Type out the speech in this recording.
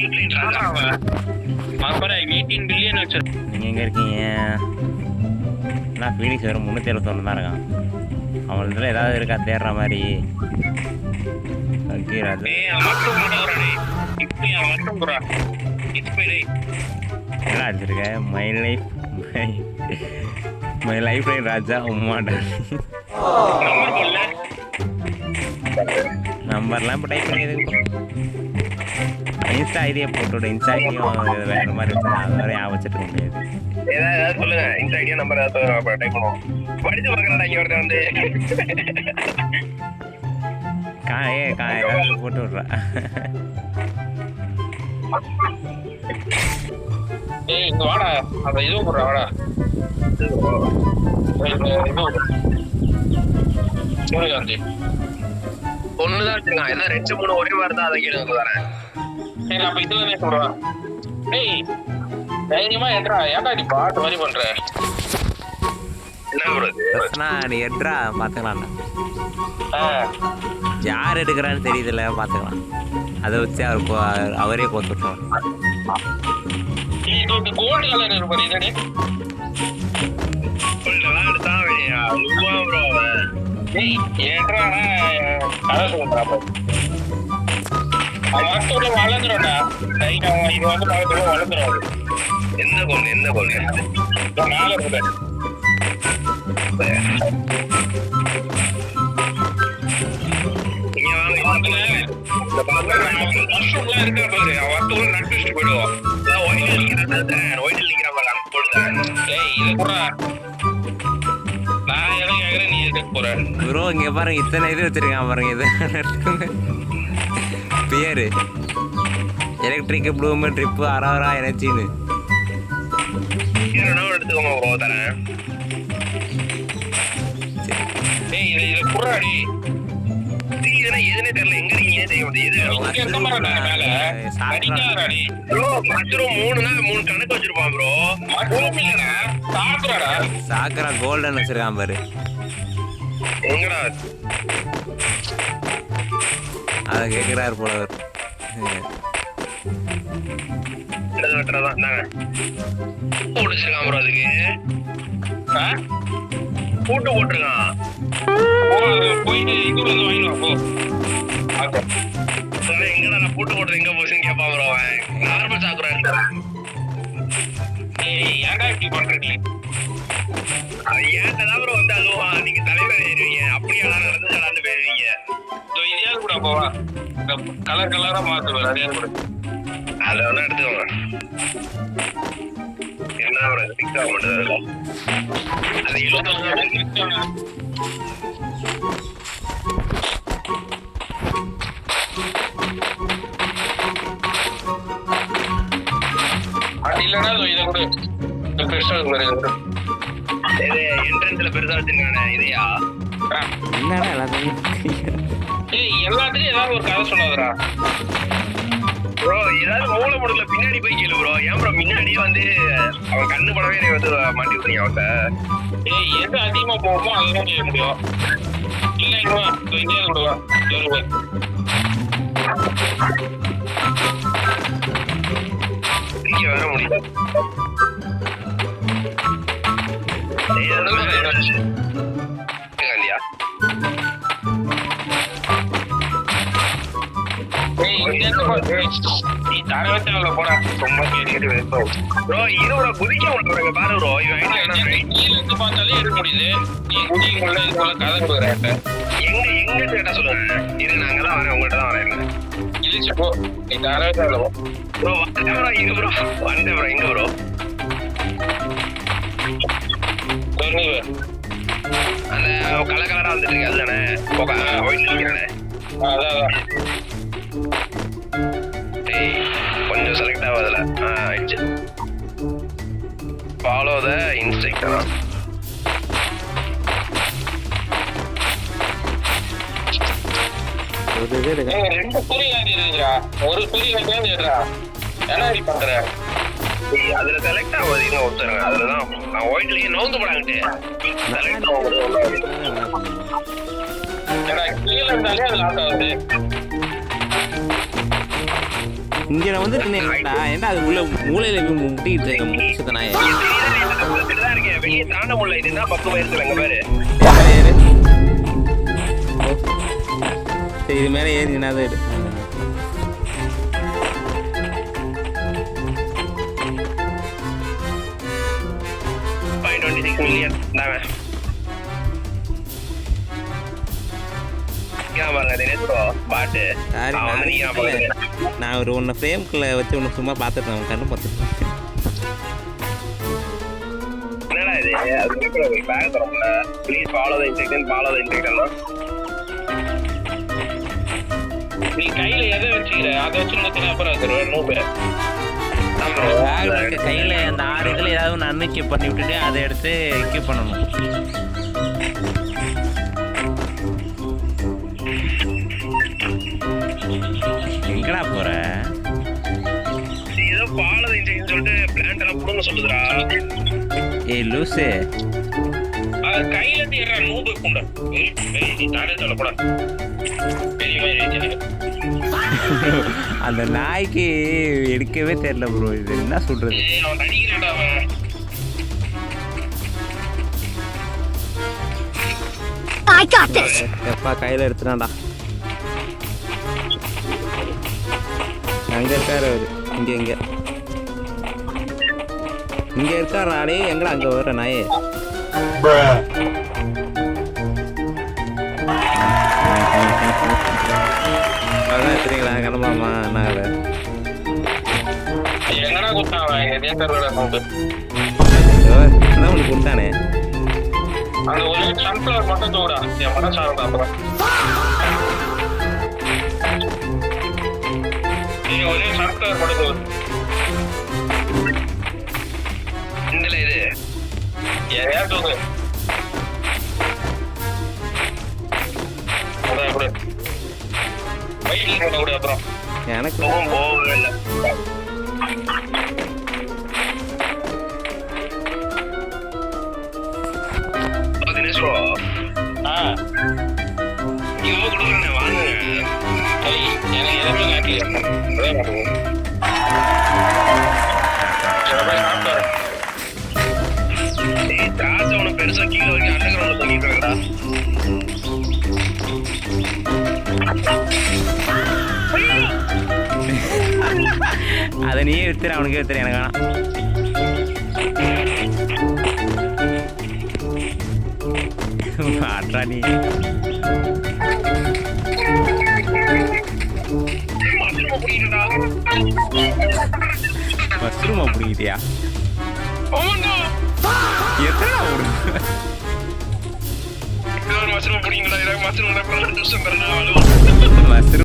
நீங்க எங்க இருக்கீங்க? நான் ஃபீனிக்ஸ் வெறும் 371 தான் இருக்கான். அவன் ஏதாவது இருக்கா தேடுற மாதிரி? ஓகே ராஜா என்ன அடிச்சிருக்க? மை லைஃப் லைன் ராஜா உம்மாடா. நம்பர்லாம் இப்போ டைப் பண்ணி எதுக்கு? இன்ஸ்டா ஐடியா போட்டோட இன்ஸ்டா ஐடியும் வேற மாதிரி வச்சு அது வரை வச்சுட்டு முடியாது. ஏதாவது சொல்லுங்க. இன்ஸ்டா ஐடியா நம்பர் ஏதாவது டைப் பண்ணுவோம். படிச்சு பார்க்கறடா இங்க ஒருத்தன் வந்து போட்டு விட்றா. ஏய் இங்க வாடா. அந்த இது போடுறா வாடா. சூரியகாந்தி ஒண்ணுதான் வச்சிருக்கான். ஏதோ 2-3 ஒரே மாதிரி தான். அதை கேளுங்க வரேன். சரி அப்ப இதுல சொல்றா. டேய் தைரியமா ஏட்றா. ஏன்டா நீ பாட்டு மாதிரி பண்ற? என்ன ப்ரோ நீ எட்ரா பாத்துக்கலாம்டா. யார் எடுக்கிறான்னு தெரியுதுல்ல, பாத்துக்கலாம். அதை வச்சு அவரே கோத்துட்டோம். கோல்டு கலர் இருப்பாரு இதே எடுத்தா வெளியா ப்ரோ. டேய் ஏட்றா கலர் சொல்றா. அவன் வளர்ந்துடும்டா. இது வந்து பக்கத்துல வளர்ந்துடும். என்ன கொண்டு மேல இருக்கு. மஷ்ரூம்லாம் இருக்கா பாரு. அவன் நட்டு வச்சுட்டு போயிடுவான். இதை கூட நான் எதை கேட்கறேன் நீ எதுக்கு போற ப்ரோ? இங்க பாருங்க இத்தனை இது வச்சிருக்கான் பாருங்க. இது பேரு எலக்ட்ரிக் ப்ளூம் ட்ரிப்பு அரவரா எனர்ஜின்னு எடுத்துக்கோங்க ப்ரோ. தரேன். இதை குறாடி எதுனே தெரியல. எங்க நீங்க செய்ய முடியாது. ப்ரோ மஷ்ரூம் 3 கணக்கு வச்சிருப்பான் ப்ரோ. சாக்கரா கோல்டன் வச்சிருக்கான் பாரு. எங்கடா அத கேக்குறாரு போல. வெட்டுறதான் போட்டுச்சிருக்கான் ப்ரோ. அதுக்கு பூட்டு போட்டிருக்கான். போயிட்டு இது வந்து வாங்கிடுவான் போ. எங்கடா நான் பூட்டு போட்டது எங்க போச்சுன்னு கேட்பான் ப்ரோ. நார்மல் சாக்குறா இருந்தேன். ஏன்டா இப்படி பண்ற நீ? ஏன்டா ப்ரோ வந்து அழுவா? நீங்க தலைவர் ஏறுவீங்க. அப்படியே நடந்து போயிருவீங்க. இதையாவது கூட போவா. கலர் கலரா மாத்துவார். அதையாவது கூட அதை வேணா எடுத்துக்கோங்க. என்ன ப்ரோ பிக்ஸ் ஆக மாட்டேது. அது 75 அது இல்லைன்னா இதை கூட பெருசா என்ட்ரன்ஸ்ல பெருசா வச்சிருக்கானே இதையா? என்னடா எல்லாத்தையும் எல்லாத்துக்கும் ஏதாவது ஒரு கதை சொல்லாதடா ப்ரோ. ஏதாவது மூளை முடுக்கல பின்னாடி போய் கேளு ப்ரோ. ஏன் ப்ரோ முன்னாடியே வந்து அவன் கண்ணு படவே எனக்கு வந்து மாட்டி விடுறீங்க அவங்க. எது அதிகமா போகுமோ அதுதான் செய்ய முடியும். இல்லைங்களா இந்தியா விடுவா இங்க வர முடியல. காந்தியா நீ தர வச்சால போடா. ரொம்ப ப்ரோ இருவரை குதிக்க விட்டுறாங்க பாரு ப்ரோ. கீழ இருந்து பார்த்தாலே எடுக்க முடியுது. நீ குதிக்குள்ள இதுல கதை கொடுக்குறாங்க. எங்க கேட்டா சொல்லுங்க. இது நாங்க தான் வரேன். உங்கள்கிட்ட தான் வரேன். இழிச்சு போ. நீ தர வச்சால ப்ரோ வந்தேன் ப்ரோ. இங்க ப்ரோ வந்தேன் ப்ரோ. எங்க ப்ரோ? அந்த கலர் கலரா வந்துட்டு இருக்கு அதுதானே? அதான் கொஞ்சம் செலக்ட் ஆகாதுல. ஆயிடுச்சு. Follow the instructor. ரெண்டு சூரியகாந்தி இருக்குடா. ஒரு சூரியகாந்தி இருக்குடா. என்ன இப்படி பண்ற? அதுல செலக்ட் ஆகுது. இன்னும் ஒருத்தருங்க அதுலதான் நான் ஒயிட்லயே நோந்து போடாங்கிட்டு செலக்ட் ஆகுது. கீழே இருந்தாலே அது லாக் ஆகுது. இங்க நான் வந்து ஏன்டா அது உள்ள மூளையில போய் முட்டிக்கிட்டு இருக்க முடிச்சத நாயே. இதுதான் இருக்கேன் வெளியே தாண்ட முடியல. இதுதான் பக்கம் இருக்குறாங்க பாரு. ஏறு. சரி இது மேலே ஏறி என்னதான் எடு. $26 million தாங்க. பாருங்க தினேஷ் ப்ரோ பாட்டு சாரி நான் ஒரு ஒன்று ஃப்ரேம்குள்ளே வச்சு ஒன்று சும்மா பார்த்துட்டேன் அவன் கண்ணு பார்த்துட்டேன். என்னடா இது அது பேக் தரமுல ப்ளீஸ் ஃபாலோ த இன்ஸ்ட்ரக்ஷன் நீ கையில எதை வச்சுக்கிற அதை வச்சு நோக்கினா அப்புறம் அது நோபு கையில் அந்த 6 இதில் ஏதாவது ஒன்று அன்னிக்கி பண்ணி விட்டுட்டு அதை எடுத்து எக்யூப் பண்ணணும். எங்கடா போற? ஏதோ ஃபாலோ த இன்ஸ்ட்ரக்ஷன் சொல்லிட்டு பிளான்ட் எல்லாம் புடுங்க சொல்லுதுடா. ஏய் லூசு அது கையில ஏறா நோபு குண்ட நீ தானே சொல்லக்கூட பெரிய மாதிரி அந்த நாய்க்கு எடுக்கவே தெரியல ப்ரோ. இது என்ன சொல்றது? அவன் அடிக்கிறான்டா அவன். I got this. எப்பா கையில் எடுத்துனான்டா. அங்கே இருக்காரு அவரு. இங்கே இருக்காரா? அடே எங்கடா அங்கே வர நாயே? அதான் தெரியுங்களா கிளம்பாமா என்ன அதை எங்கடா கொடுத்தான் அவன் எதையும் தருவாடா சவுண்டு அதான் உனக்கு கொடுத்தானே. அந்த ஒரு சன்ஃப்ளவர் மட்டும் தூடா என் மன சாப்பிட அப்புறம் நீ ஒரே சன்ஃப்ளவர் மட்டும் தூடு இந்தல இது எதையா தூங்கு அதான் எப்படி வயிறு கூட கூட அப்புறம் எனக்கு போகவே இல்லை. தினேஷ் ப்ரோ இவ்வளோ கொடுக்குறேன் வாங்க. எனக்கு எதுவுமே காட்டி திராட்சை உனக்கு பெருசா கீழே வரைக்கும் அண்டர் கிரவுண்ட்ல பண்ணிட்டு இருக்கா. அதை நீயே வித்துற அவனுக்கே வித்துற எனக்கு வேணாம். அட்ரா நீ மஷ்ரூமா பிடிக்கிட்டியா? எத்தனை மஷ்ரூம் பிடிங்களா? Mushroom mushroom